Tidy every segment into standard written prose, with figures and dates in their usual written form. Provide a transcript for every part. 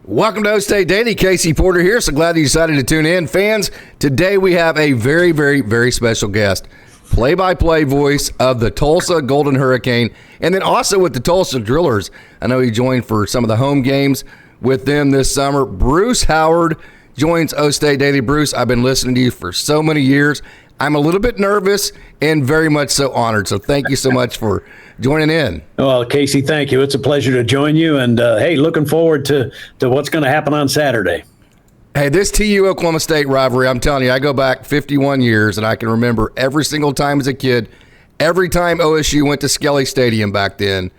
Welcome to OkState Daily. Casey Porter here. So glad you decided to tune in. Fans, today we have a very, very, very special guest. Play-by-play voice of the Tulsa Golden Hurricane, and then also with the Tulsa Drillers. I know he joined for some of the home games with them this summer. Bruce Howard joins OkState Daily. Bruce, I've been listening to you for so many years. I'm a little bit nervous and very much so honored. So thank you so much for joining in. Well, Casey, thank you. It's a pleasure to join you. And, hey, looking forward to what's going to happen on Saturday. Hey, this TU-Oklahoma State rivalry, I'm telling you, I go back 51 years, and I can remember every single time as a kid, every time OSU went to Skelly Stadium back then,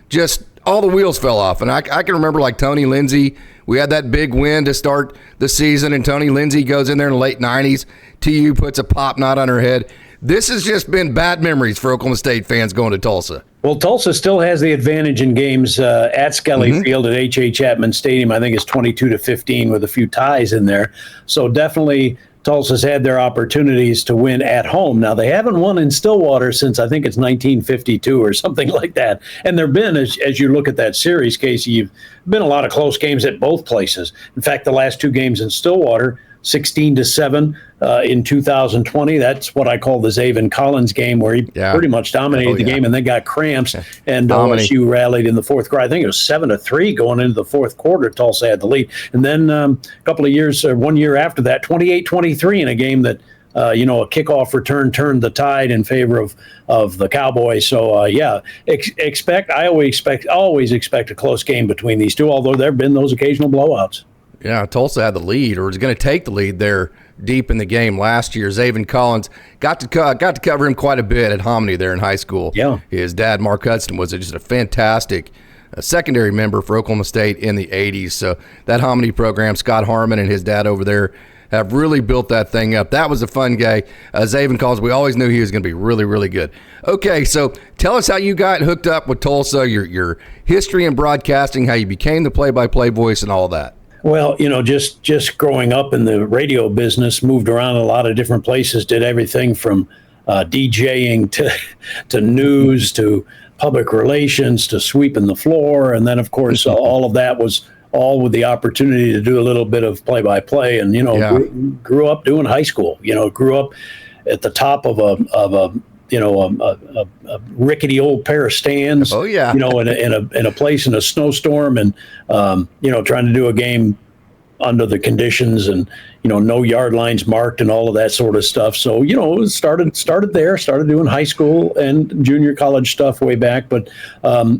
just all the wheels fell off. And I can remember, like, Tony Lindsay. We had that big win to start the season, and Tony Lindsay goes in there in the late 90s. TU puts a pop knot on her head. This has just been bad memories for Oklahoma State fans going to Tulsa. Well, Tulsa still has the advantage in games at Skelly Field at H.A. Chapman Stadium. I think it's 22-15 with a few ties in there. So definitely Tulsa's had their opportunities to win at home. Now, they haven't won in Stillwater since I think it's 1952 or something like that. And there have been, as you look at that series, Casey, you've been a lot of close games at both places. In fact, the last two games in Stillwater, 16-7 in 2020. That's what I call the Zaven Collins game, where he pretty much dominated the game and then got cramps. And OSU rallied in the fourth quarter. I think it was 7-3 going into the fourth quarter. Tulsa had the lead. And then a couple of years, 1 year after that, 28-23 in a game that, a kickoff return turned the tide in favor of the Cowboys. So, I always expect a close game between these two, although there have been those occasional blowouts. Yeah, Tulsa had the lead, or was going to take the lead there deep in the game last year. Zaven Collins got to cover him quite a bit at Hominy there in high school. Yeah, his dad, Mark Hudson, was just a fantastic secondary member for Oklahoma State in the 80s. So that Hominy program, Scott Harmon and his dad over there have really built that thing up. That was a fun guy. Zaven Collins, we always knew he was going to be really, really good. Okay, so tell us how you got hooked up with Tulsa, your history in broadcasting, how you became the play-by-play voice and all that. Well, just growing up in the radio business, moved around a lot of different places, did everything from DJing to news to public relations to sweeping the floor. And then, of course, all of that was all with the opportunity to do a little bit of play-by-play. And, grew up doing high school, grew up at the top of a rickety old pair of stands. Oh yeah. In a place in a snowstorm, and trying to do a game under the conditions, and no yard lines marked and all of that sort of stuff. So started there, started doing high school and junior college stuff way back, but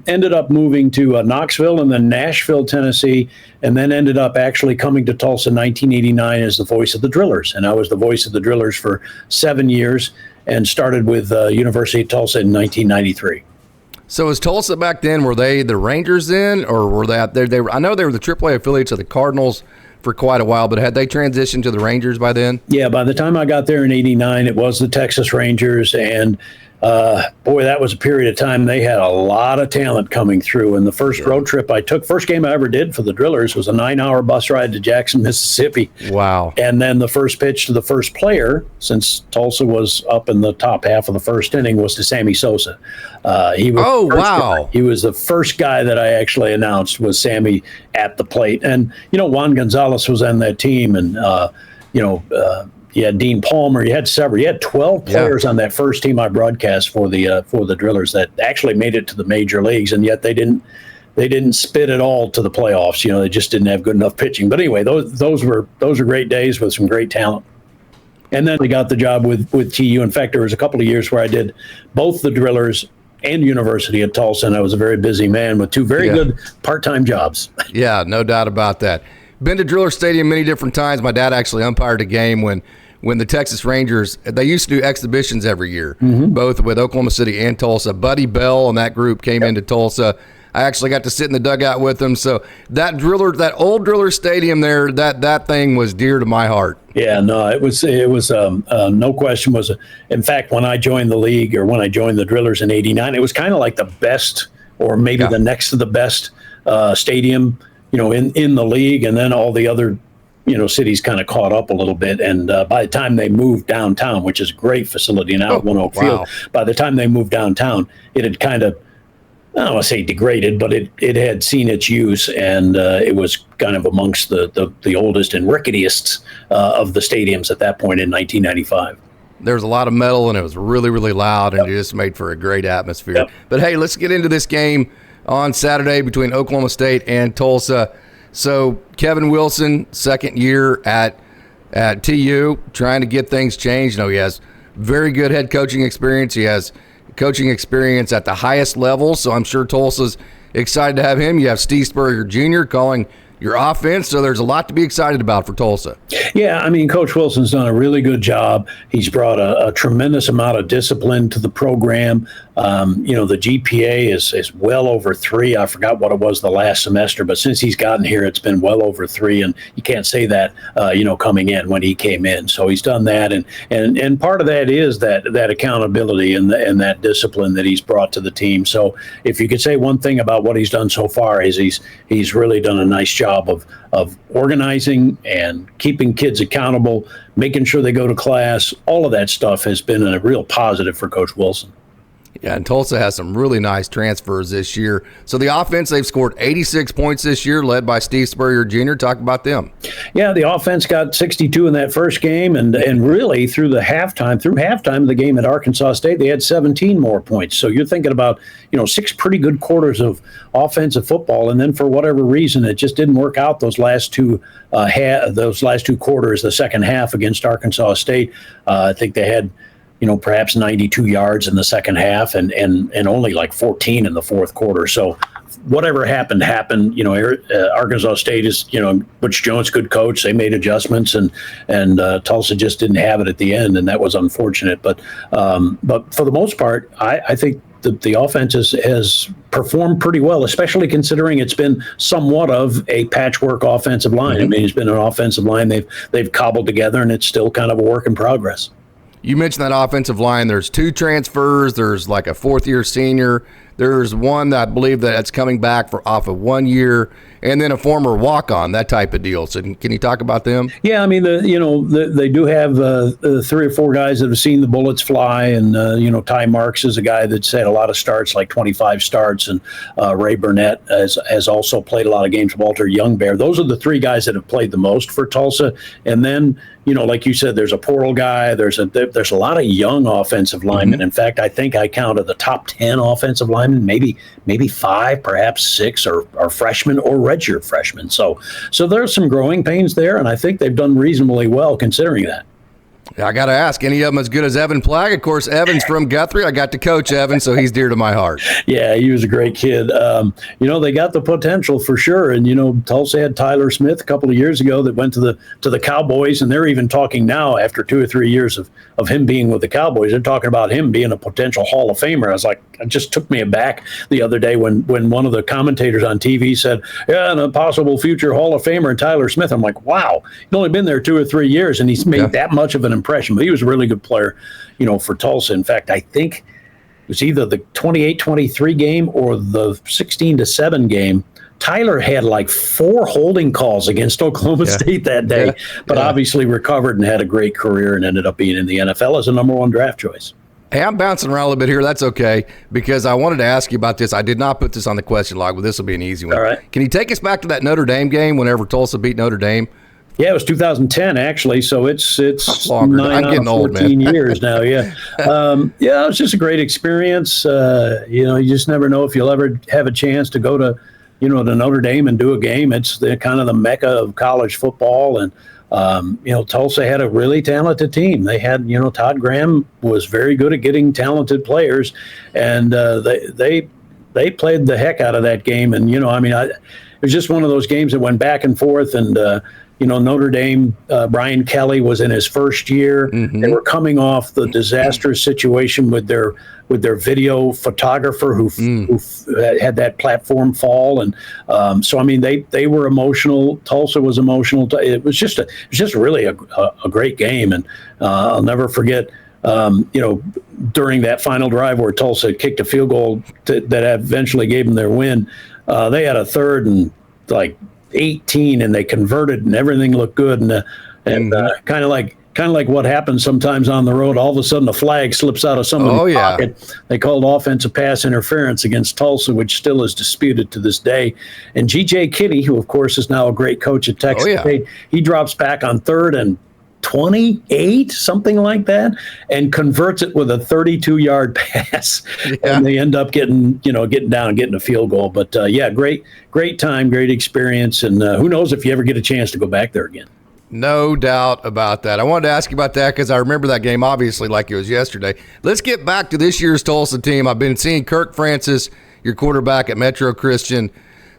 ended up moving to Knoxville and then Nashville, Tennessee, and then ended up actually coming to Tulsa in 1989 as the voice of the Drillers. And I was the voice of the Drillers for 7 years. And started with University of Tulsa in 1993. So was Tulsa back then, were they the Rangers then, or were they I know they were the AAA affiliates of the Cardinals for quite a while, but had they transitioned to the Rangers by then? Yeah, by the time I got there in 89, it was the Texas Rangers, and boy, that was a period of time. They had a lot of talent coming through. And the first road trip I took, first game I ever did for the Drillers, was a 9-hour bus ride to Jackson, Mississippi. Wow. And then the first pitch to the first player, since Tulsa was up in the top half of the first inning, was to Sammy Sosa. He was the first guy that I actually announced, was Sammy at the plate. And, Juan Gonzalez was on that team, and, you had Dean Palmer. You had several. You had 12 players on that first team I broadcast for the Drillers that actually made it to the major leagues, and yet they didn't spit it all to the playoffs. They just didn't have good enough pitching. But anyway, those were great days with some great talent. And then we got the job with TU. In fact, there was a couple of years where I did both the Drillers and University of Tulsa, and I was a very busy man with two very good part-time jobs. Yeah, no doubt about that. Been to Driller Stadium many different times. My dad actually umpired a game when the Texas Rangers, they used to do exhibitions every year, both with Oklahoma City and Tulsa. Buddy Bell and that group came into Tulsa. I actually got to sit in the dugout with them. So that old Driller Stadium there, that thing was dear to my heart. Yeah, no, it was no question in fact, when I joined the league, or when I joined the Drillers in 89, it was kind of like the best, or maybe the next to the best stadium, in the league. And then all the other cities kind of caught up a little bit. And by the time they moved downtown, which is a great facility now at One Oak Field, by the time they moved downtown, it had kind of I don't want to say degraded, but it had seen its use, and it was kind of amongst the oldest and ricketiest of the stadiums at that point in 1995. There was a lot of metal, and it was really, really loud, and it just made for a great atmosphere. Yep. But, hey, let's get into this game on Saturday between Oklahoma State and Tulsa. So Kevin Wilson, second year at TU, trying to get things changed. He has very good head coaching experience. He has coaching experience at the highest level, so I'm sure Tulsa's excited to have him. You have Steve Spurrier Jr. calling your offense, so there's a lot to be excited about for Tulsa. Yeah, I mean, Coach Wilson's done a really good job. He's brought a tremendous amount of discipline to the program. The GPA is well over 3. I forgot what it was the last semester, but since he's gotten here, it's been well over 3, and you can't say that, coming in when he came in. So he's done that, and part of that is that accountability and that discipline that he's brought to the team. So if you could say one thing about what he's done so far is he's really done a nice job of organizing and keeping kids accountable, making sure they go to class. All of that stuff has been a real positive for Coach Wilson. Yeah, and Tulsa has some really nice transfers this year. So the offense, they've scored 86 points this year, led by Steve Spurrier Jr. Talk about them. Yeah, the offense got 62 in that first game, and really through halftime of the game at Arkansas State, they had 17 more points. So you're thinking about 6 pretty good quarters of offensive football, and then for whatever reason, it just didn't work out those last two quarters, the second half against Arkansas State. I think they had perhaps 92 yards in the second half and only like 14 in the fourth quarter. So whatever happened. Arkansas State is, Butch Jones, good coach. They made adjustments, and Tulsa just didn't have it at the end, and that was unfortunate. But for the most part, I think the offense has performed pretty well, especially considering it's been somewhat of a patchwork offensive line. I mean, it's been an offensive line they've cobbled together, and it's still kind of a work in progress. You mentioned that offensive line. There's 2 transfers. There's like a fourth-year senior. There's one that I believe that's coming back off of 1 year, and then a former walk-on, that type of deal. So can you talk about them? Yeah, I mean, they do have 3 or 4 guys that have seen the bullets fly, and Ty Marks is a guy that's had a lot of starts, like 25 starts, and Ray Burnett has also played a lot of games. Walter Youngbear. Those are the 3 guys that have played the most for Tulsa, and then like you said, there's a portal guy. There's a lot of young offensive linemen. In fact, I think I counted the top 10 offensive linemen. Maybe 5, perhaps 6 are freshmen or redshirt freshmen. So there's some growing pains there, and I think they've done reasonably well considering that. I got to ask, any of them as good as Evan Plagg? Of course, Evan's from Guthrie. I got to coach Evan, so he's dear to my heart. Yeah, he was a great kid. They got the potential for sure. And, Tulsa had Tyler Smith a couple of years ago that went to the Cowboys, and they're even talking now after 2 or 3 years of him being with the Cowboys. They're talking about him being a potential Hall of Famer. I was like, it just took me aback the other day when one of the commentators on TV said, yeah, and a possible future Hall of Famer and Tyler Smith. I'm like, wow, he's only been there 2 or 3 years, and he's made that much of an impression. But he was a really good player, for Tulsa. In fact, I think it was either the 28-23 game or the 16-7 game. Tyler had like 4 holding calls against Oklahoma State that day, but obviously recovered and had a great career and ended up being in the NFL as a number 1 draft choice. Hey, I'm bouncing around a little bit here. That's okay, because I wanted to ask you about this. I did not put this on the question log, but this will be an easy one. All right. Can you take us back to that Notre Dame game whenever Tulsa beat Notre Dame? Yeah, it was 2010 actually, so it's longer. 9 I'm out getting of 14 years now. Yeah, it was just a great experience. You just never know if you'll ever have a chance to go to, to Notre Dame and do a game. It's kind of the mecca of college football, and Tulsa had a really talented team. They had, Todd Graham was very good at getting talented players, and they played the heck out of that game. And it was just one of those games that went back and forth, and Notre Dame, Brian Kelly was in his first year. They were coming off the disastrous situation with their video photographer who had that platform fall, and they were emotional. Tulsa was emotional. It was just really a great game, and I'll never forget. During that final drive where Tulsa kicked a field goal that eventually gave them their win, they had a 3rd and like 18, and they converted, and everything looked good, and kind of like kind of like what happens sometimes on the road. All of a sudden, a flag slips out of somebody's pocket. They called offensive pass interference against Tulsa, which still is disputed to this day. And G.J. Kitty, who, of course, is now a great coach at Texas State, he drops back on 3rd and 28, something like that, and converts it with a 32-yard pass. And they end up getting down, getting a field goal. But great time, great experience. And who knows if you ever get a chance to go back there again. No doubt about that. I wanted to ask you about that because I remember that game, obviously, like it was yesterday. Let's get back to this year's Tulsa team. I've been seeing Kirk Francis, your quarterback at Metro Christian.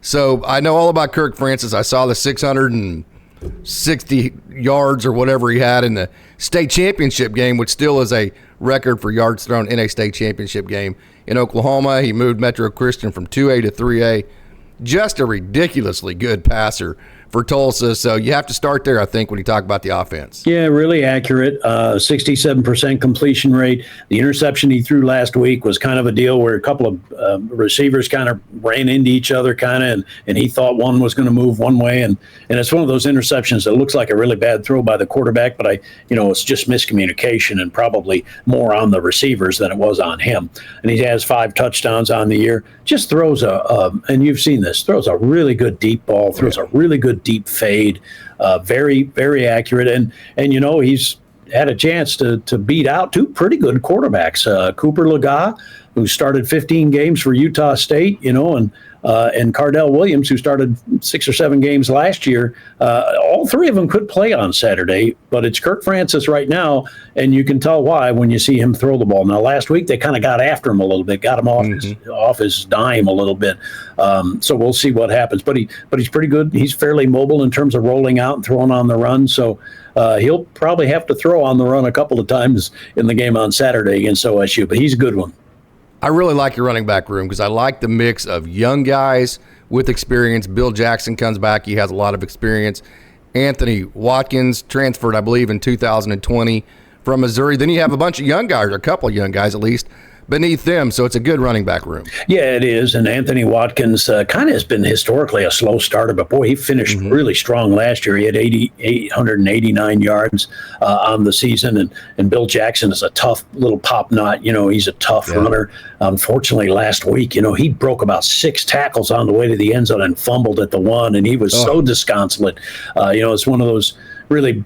So I know all about Kirk Francis. I saw the 660 yards or whatever he had in the state championship game, which still is a record for yards thrown in a state championship game in Oklahoma. He moved Metro Christian from 2A to 3A. Just a ridiculously good passer for Tulsa. So you have to start there, I think, when you talk about the offense. Yeah, really accurate. 67% completion rate. The interception he threw last week was kind of a deal where a couple of receivers kind of ran into each other and he thought one was going to move one way. And it's one of those interceptions that looks like a really bad throw by the quarterback, but it's just miscommunication and probably more on the receivers than it was on him. And he has 5 touchdowns on the year. Just throws and you've seen this, throws a really good deep ball, throws a really good deep fade, very, very accurate. And he's had a chance to beat out 2 pretty good quarterbacks, Cooper Lega, who started 15 games for Utah State, and Cardell Williams, who started 6 or 7 games last year. All 3 of them could play on Saturday, but it's Kirk Francis right now, and you can tell why when you see him throw the ball. Now, last week they kind of got after him a little bit, got him off his dime a little bit. So we'll see what happens. But he's pretty good. He's fairly mobile in terms of rolling out and throwing on the run. So he'll probably have to throw on the run a couple of times in the game on Saturday against OSU, but he's a good one. I really like your running back room because I like the mix of young guys with experience. Bill Jackson comes back. He has a lot of experience. Anthony Watkins transferred, I believe, in 2020 from Missouri. Then you have a bunch of young guys, or a couple of young guys at least, beneath them. So it's a good running back room. Yeah, it is. And Anthony Watkins kind of has been historically a slow starter, but boy, he finished really strong last year. He had 889 yards on the season. And Bill Jackson is a tough little pop knot. He's a tough runner. Unfortunately, last week, he broke about 6 tackles on the way to the end zone and fumbled at the one. And he was so disconsolate. It's one of those really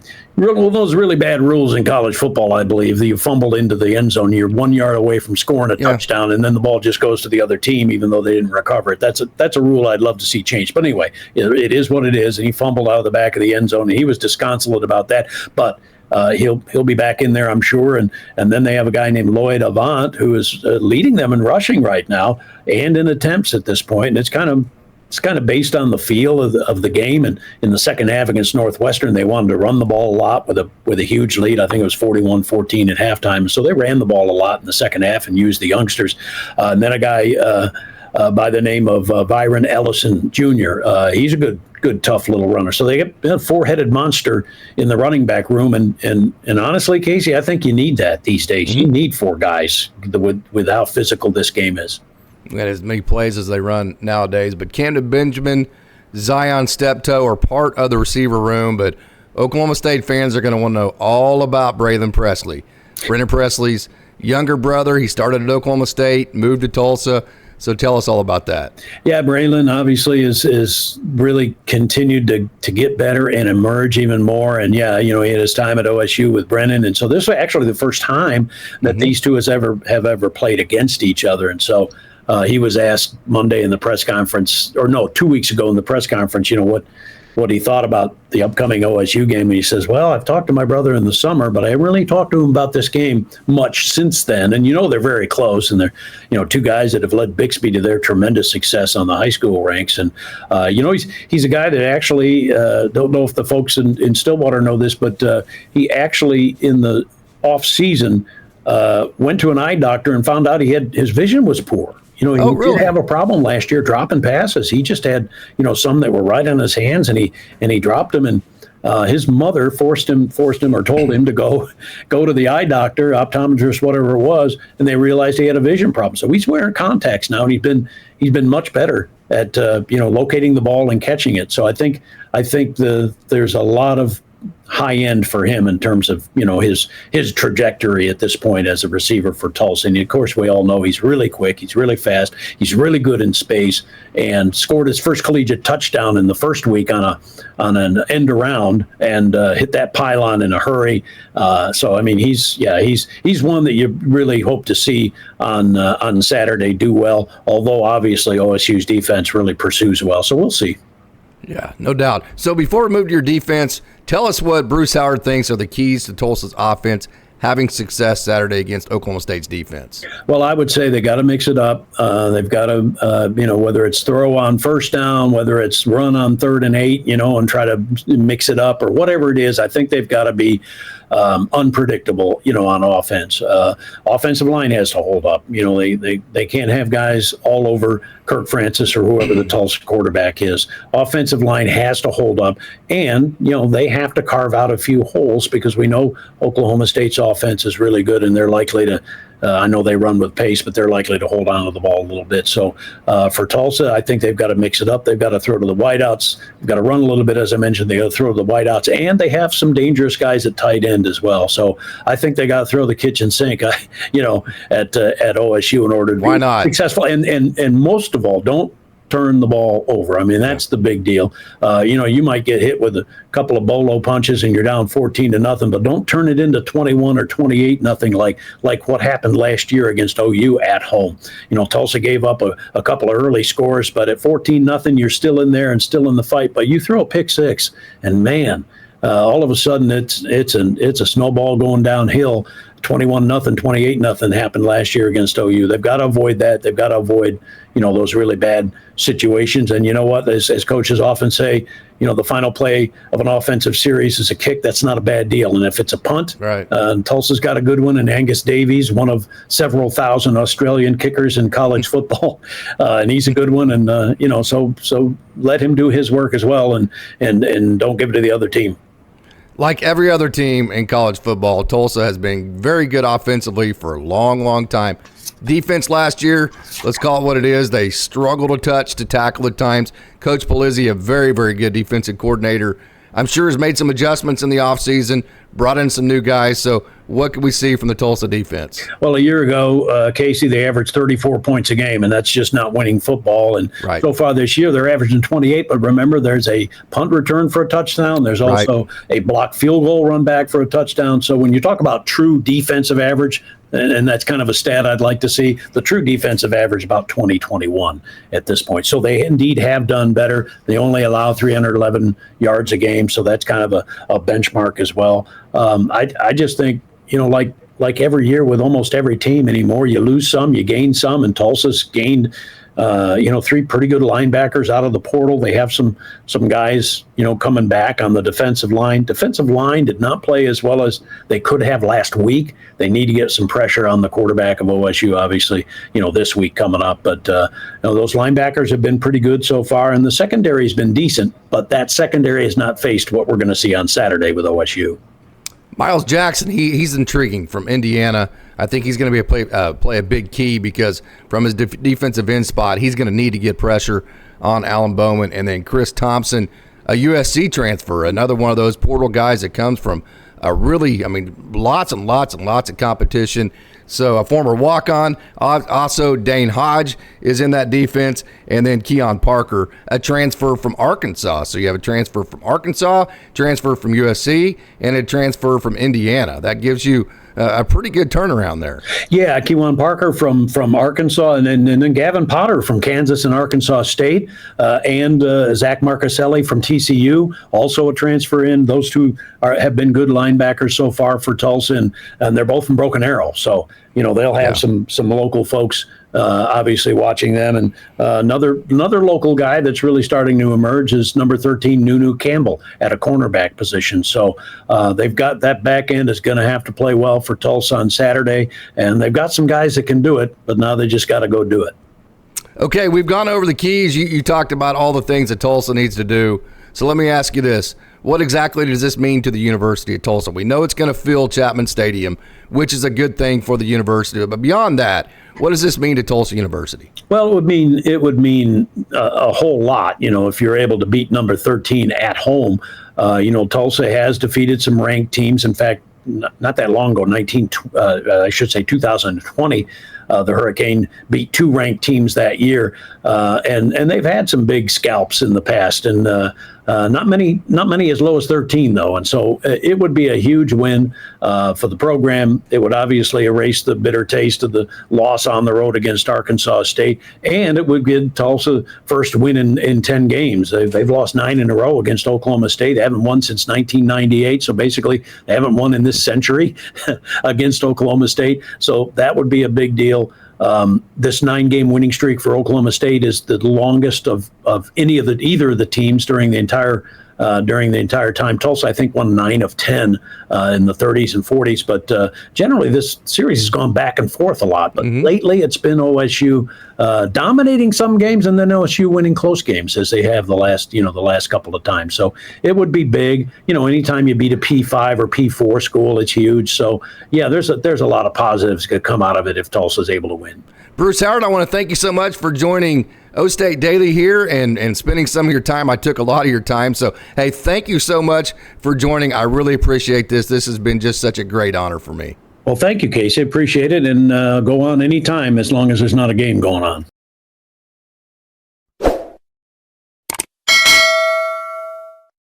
bad rules in college football, I believe, that you fumbled into the end zone. You're 1 yard away from scoring a touchdown, and then the ball just goes to the other team, even though they didn't recover it. That's a rule I'd love to see changed. But anyway, it is what it is, and he fumbled out of the back of the end zone, and he was disconsolate about that. But he'll be back in there, I'm sure. And then they have a guy named Lloyd Avant who is leading them in rushing right now and in attempts at this point. And it's kind of based on the feel of the game. And in the second half against Northwestern, they wanted to run the ball a lot with a huge lead. I think it was 41-14 at halftime. So they ran the ball a lot in the second half and used the youngsters. And then a guy by the name of Byron Ellison Jr. He's a good, tough little runner. So they get a 4-headed monster in the running back room. And honestly, Casey, I think you need that these days. You need 4 guys with how physical this game is. Got as many plays as they run nowadays. But Camden Benjamin, Zion Steptoe are part of the receiver room. But Oklahoma State fans are going to want to know all about Braylon Presley. Brennan Presley's younger brother. He started at Oklahoma State, moved to Tulsa. So tell us all about that. Yeah, Braylon obviously is really continued to get better and emerge even more. And he had his time at OSU with Brennan. And so this was actually the first time that these two have ever played against each other. And so he was asked Monday in the press conference, 2 weeks ago in the press conference, what he thought about the upcoming OSU game. And he says, well, I've talked to my brother in the summer, but I haven't really talked to him about this game much since then. And, they're very close. And they're, 2 guys that have led Bixby to their tremendous success on the high school ranks. And, he's a guy that actually, don't know if the folks in Stillwater know this, but he actually in the off season went to an eye doctor and found out his vision was poor. He did have a problem last year dropping passes. He just had, some that were right on his hands, and he dropped them. And his mother forced him or told him to go to the eye doctor, optometrist, whatever it was, and they realized he had a vision problem. So he's wearing contacts now, and he's been much better at locating the ball and catching it. So I think there's a lot of high end for him in terms of, his trajectory at this point as a receiver for Tulsa. And of course, we all know he's really quick, he's really fast, he's really good in space, and scored his first collegiate touchdown in the first week on an end around and hit that pylon in a hurry. So I mean, he's one that you really hope to see on Saturday do well. Although obviously OSU's defense really pursues well, so we'll see. Yeah, no doubt. So before we move to your defense, tell us what Bruce Howard thinks are the keys to Tulsa's offense having success Saturday against Oklahoma State's defense. Well, I would say they got to mix it up. They've got to, whether it's throw on first down, whether it's run on 3rd and 8, and try to mix it up or whatever it is. I think they've got to be unpredictable, on offense. Offensive line has to hold up. They can't have guys all over Kirk Francis or whoever the Tulsa quarterback is. Offensive line has to hold up, and they have to carve out a few holes because we know Oklahoma State's offense is really good, and they're likely to. I know they run with pace, but they're likely to hold on to the ball a little bit. So for Tulsa, I think they've got to mix it up. They've got to throw to the wideouts. They've got to run a little bit, as I mentioned. They got to throw to the wideouts, and they have some dangerous guys at tight end as well. So I think they got to throw the kitchen sink, at OSU in order to be successful. And most of all, don't turn the ball over. I mean, that's the big deal. You might get hit with a couple of bolo punches and you're down 14-0, but don't turn it into 21 or 28-0 like what happened last year against OU at home. Tulsa gave up a couple of early scores, but at 14-0, you're still in there and still in the fight. But you throw a pick six, and man, all of a sudden it's a snowball going downhill. 21-0, 28-0 happened last year against OU. They've got to avoid that. They've got to avoid, those really bad situations. And you know what? As coaches often say, the final play of an offensive series is a kick. That's not a bad deal. And if it's a punt, right. Tulsa's got a good one. And Angus Davies, one of several thousand Australian kickers in college football, and he's a good one. And so let him do his work as well, and don't give it to the other team. Like every other team in college football, Tulsa has been very good offensively for a long, long time. Defense last year, let's call it what it is. They struggled to tackle at times. Coach Polizzi, a very, very good defensive coordinator, I'm sure has made some adjustments in the offseason, brought in some new guys. So what can we see from the Tulsa defense? Well, a year ago, Casey, they averaged 34 points a game, and that's just not winning football. And so far this year, they're averaging 28. But remember, there's a punt return for a touchdown. There's also a blocked field goal run back for a touchdown. So when you talk about true defensive average, and that's kind of a stat I'd like to see, the true defensive average about 20-21 at this point. So they indeed have done better. They only allow 311 yards a game, so that's kind of a benchmark as well. I just think, like every year with almost every team anymore, you lose some, you gain some, and Tulsa's gained three pretty good linebackers out of the portal. They have some guys, coming back on the defensive line. Defensive line did not play as well as they could have last week. They need to get some pressure on the quarterback of OSU, obviously, this week coming up. But those linebackers have been pretty good so far, and the secondary has been decent, but that secondary has not faced what we're going to see on Saturday with OSU. Miles Jackson, he's intriguing from Indiana. I think he's going to be play a big key because from his defensive end spot, he's going to need to get pressure on Alan Bowman. And then Chris Thompson, a USC transfer, another one of those portal guys that comes from lots and lots and lots of competition. So a former walk-on, also Dane Hodge is in that defense, and then Keon Parker, a transfer from Arkansas. So you have a transfer from Arkansas, transfer from USC, and a transfer from Indiana. That gives you a pretty good turnaround there. Yeah, Keon Parker from Arkansas, and then Gavin Potter from Kansas and Arkansas State, and Zach Marcaselli from TCU, also a transfer in. Those two have been good linebackers so far for Tulsa, and they're both from Broken Arrow. So they'll have some local folks obviously watching them. And another local guy that's really starting to emerge is number 13, Nunu Campbell at a cornerback position. So they've got that back end is going to have to play well for Tulsa on Saturday. And they've got some guys that can do it, but now they just got to go do it. Okay, we've gone over the keys. You talked about all the things that Tulsa needs to do So let me ask you this. What exactly does this mean to the University of Tulsa? We know it's going to fill Chapman Stadium, which is a good thing for the university. But beyond that, what does this mean to Tulsa University? Well, it would mean a whole lot, if you're able to beat number 13 at home. Tulsa has defeated some ranked teams. In fact, not that long ago, 2020, the Hurricane beat 2 ranked teams that year, and they've had some big scalps in the past, and not many as low as 13 though. And so it would be a huge win for the program. It would obviously erase the bitter taste of the loss on the road against Arkansas State, and it would give Tulsa first win in 10 games. They've lost 9 in a row against Oklahoma State. They haven't won since 1998, so basically they haven't won in this century against Oklahoma State. So that would be a big deal. This 9-game winning streak for Oklahoma State is the longest of either of the teams during the entire time. Tulsa, I think, won 9 of 10 in the 30s and 40s, but generally this series has gone back and forth a lot. But lately, it's been OSU dominating some games, and then OSU winning close games as they have the last couple of times. So it would be big. Anytime you beat a P5 or P4 school, it's huge. So yeah, there's a lot of positives that come out of it if Tulsa is able to win. Bruce Howard, I want to thank you so much for joining OState Daily here and spending some of your time. I took a lot of your time. So, hey, thank you so much for joining. I really appreciate this. This has been just such a great honor for me. Well, thank you, Casey. Appreciate it. And go on anytime as long as there's not a game going on.